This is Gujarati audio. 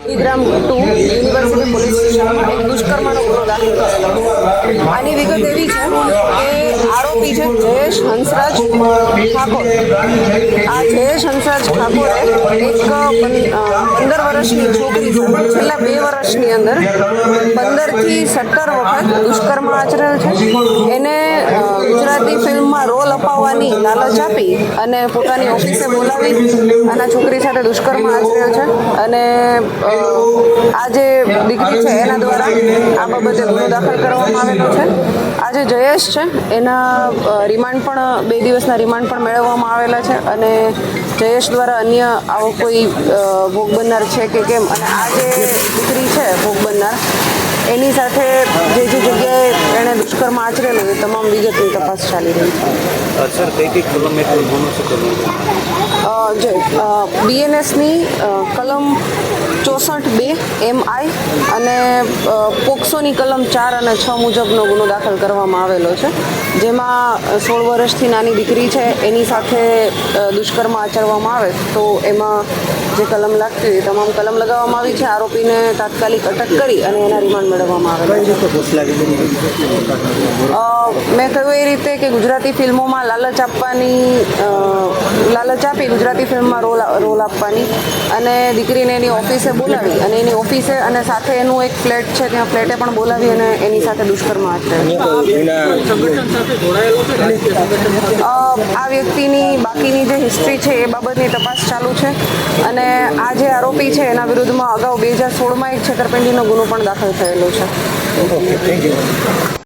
ગ્રામ 2 યુનિવર્સિટી પોલીસ સ્ટેશનમાં એક દુષ્કર્મનો ગુનો દાખલ થયેલો. આની વિગત એવી છે કે આરોપી છે જયેશ હંસરાજ ઠાકોર. આ જયેશ હંસરાજ ઠાકોરે એક 15 વર્ષની છોકરી સાથે છેલ્લા 2 વર્ષની અંદર 15 થી 17 વખત દુષ્કર્મ આચરેલ છે. એને ગુજરાતી ફિલ્મમાં રોલ અપાવવાની લાલચ આપી અને પોતાની ઓફિસે બોલાવી અને છોકરી સાથે દુષ્કર્મ આચરેલ છે. અને આ જે દીકરી છે એના દ્વારા આ બાબતે ગુનો દાખલ કરવામાં આવેલો છે. આ જે જયેશ છે એના રિમાન્ડ પણ 2 દિવસના રિમાન્ડ પણ મેળવવામાં આવેલા છે. અને જયેશ દ્વારા અન્ય આવો કોઈ ભોગ બનનાર છે કે કેમ, અને આ જે દીકરી છે ભોગ બનનાર એની સાથે જે જગ્યાએ એણે દુષ્કર્મ આચરેલું એ તમામ વિગતની તપાસ ચાલી રહી છે. સર કઈ કલમ હેઠળ ગુનો શું કરવાનો? BNSની કલમ 64(2) MI અને પોક્સોની કલમ 4 અને 6 મુજબનો ગુનો દાખલ કરવામાં આવેલો છે. જેમાં 16 વર્ષથી નાની દીકરી છે એની સાથે દુષ્કર્મ આચરવામાં આવે તો એમાં જે કલમ લાગતી હોય તમામ કલમ લગાવવામાં આવી છે. આરોપીને તાત્કાલિક અટક કરી અને એના રિમાન્ડ મેળવવામાં આવેલા છે. મેં કહ્યું એ રીતે કે ગુજરાતી ફિલ્મોમાં લાલચ આપી ગુજરાતી ફિલ્મમાં રોલ આપવાની અને દીકરીને એની ઓફિસે બોલાવી અને એની ઓફિસે અને સાથે એનું એક ફ્લેટ છે ત્યાં ફ્લેટે પણ બોલાવી અને એની સાથે દુષ્કર્મ આચરેલ. આ વ્યક્તિની બાકીની જે હિસ્ટ્રી છે એ બાબતની તપાસ ચાલુ છે. અને આ જે આરોપી છે એના વિરુદ્ધમાં અગાઉ 2016માં એક છેતરપિંડીનો ગુનો પણ દાખલ થયેલો છે.